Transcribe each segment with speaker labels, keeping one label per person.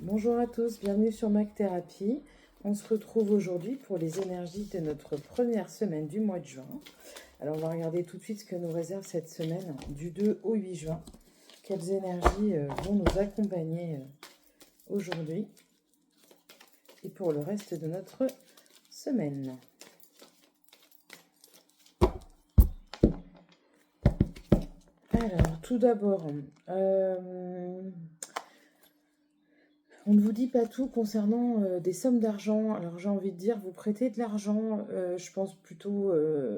Speaker 1: Bonjour à tous, bienvenue sur Mac Thérapie. On se retrouve aujourd'hui pour les énergies de notre première semaine du mois de juin. Alors on va regarder tout de suite ce que nous réserve cette semaine du 2 au 8 juin. Quelles énergies vont nous accompagner aujourd'hui et pour le reste de notre semaine. Alors tout d'abord, on ne vous dit pas tout concernant des sommes d'argent. Alors j'ai envie de dire, vous prêtez de l'argent, je pense plutôt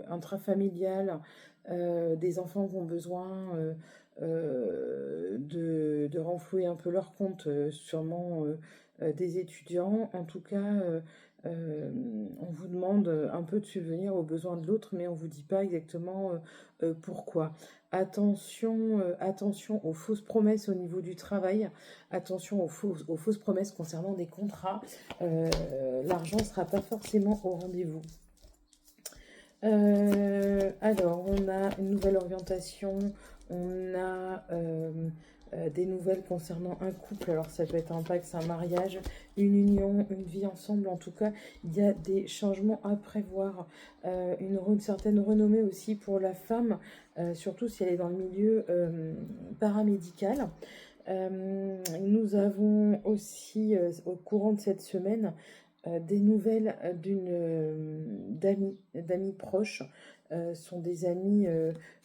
Speaker 1: intrafamilial, des enfants qui ont besoin de renflouer un peu leur compte, sûrement des étudiants. En tout cas, on vous demande un peu de subvenir aux besoins de l'autre, mais on ne vous dit pas exactement pourquoi. Attention aux fausses promesses au niveau du travail. Attention aux fausses promesses concernant des contrats. L'argent ne sera pas forcément au rendez-vous. Alors, on a une nouvelle orientation. On a des nouvelles concernant un couple. Alors, ça peut être un pacte, un mariage, une union, une vie ensemble. En tout cas, il y a des changements à prévoir. Une certaine renommée aussi pour la femme, surtout si elle est dans le milieu paramédical. Nous avons aussi, au courant de cette semaine, des nouvelles d'amis proches. Sont des amis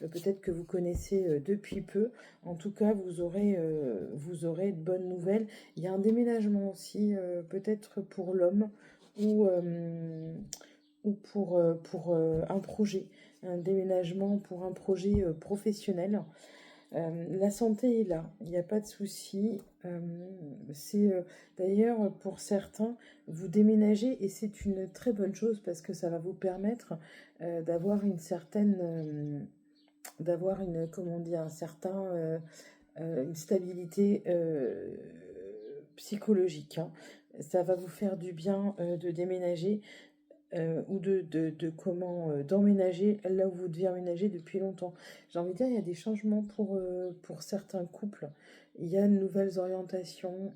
Speaker 1: peut-être que vous connaissez depuis peu. En tout cas, vous aurez de bonnes nouvelles. Il y a un déménagement aussi, peut-être pour l'homme ou pour un projet. Un déménagement pour un projet professionnel. La santé est là, il n'y a pas de souci. C'est d'ailleurs pour certains, vous déménagez et c'est une très bonne chose parce que ça va vous permettre d'avoir une certaine, d'avoir une, comment dire, une stabilité psychologique, hein. Ça va vous faire du bien de déménager. Ou d'emménager là où vous deviez emménager depuis longtemps. J'ai envie de dire, il y a des changements pour certains couples. Il y a de nouvelles orientations.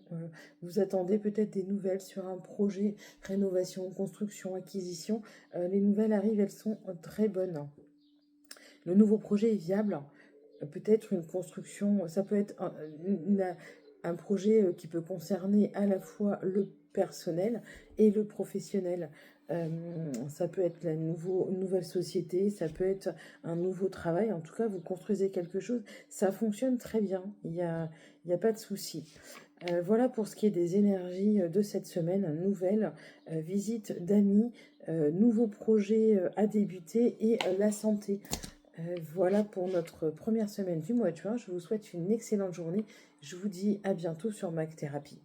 Speaker 1: Vous attendez peut-être des nouvelles sur un projet, rénovation, construction, acquisition. Les nouvelles arrivent, elles sont très bonnes. Le nouveau projet est viable. Peut-être une construction, ça peut être un projet qui peut concerner à la fois le personnel et le professionnel. Ça peut être une nouvelle société, ça peut être un nouveau travail. En tout cas, vous construisez quelque chose. Ça fonctionne très bien. Il y a pas de souci. Voilà pour ce qui est des énergies de cette semaine. Nouvelle visite d'amis, nouveaux projets à débuter et la santé. Voilà pour notre première semaine du mois de juin. Je vous souhaite une excellente journée. Je vous dis à bientôt sur Mac Thérapie.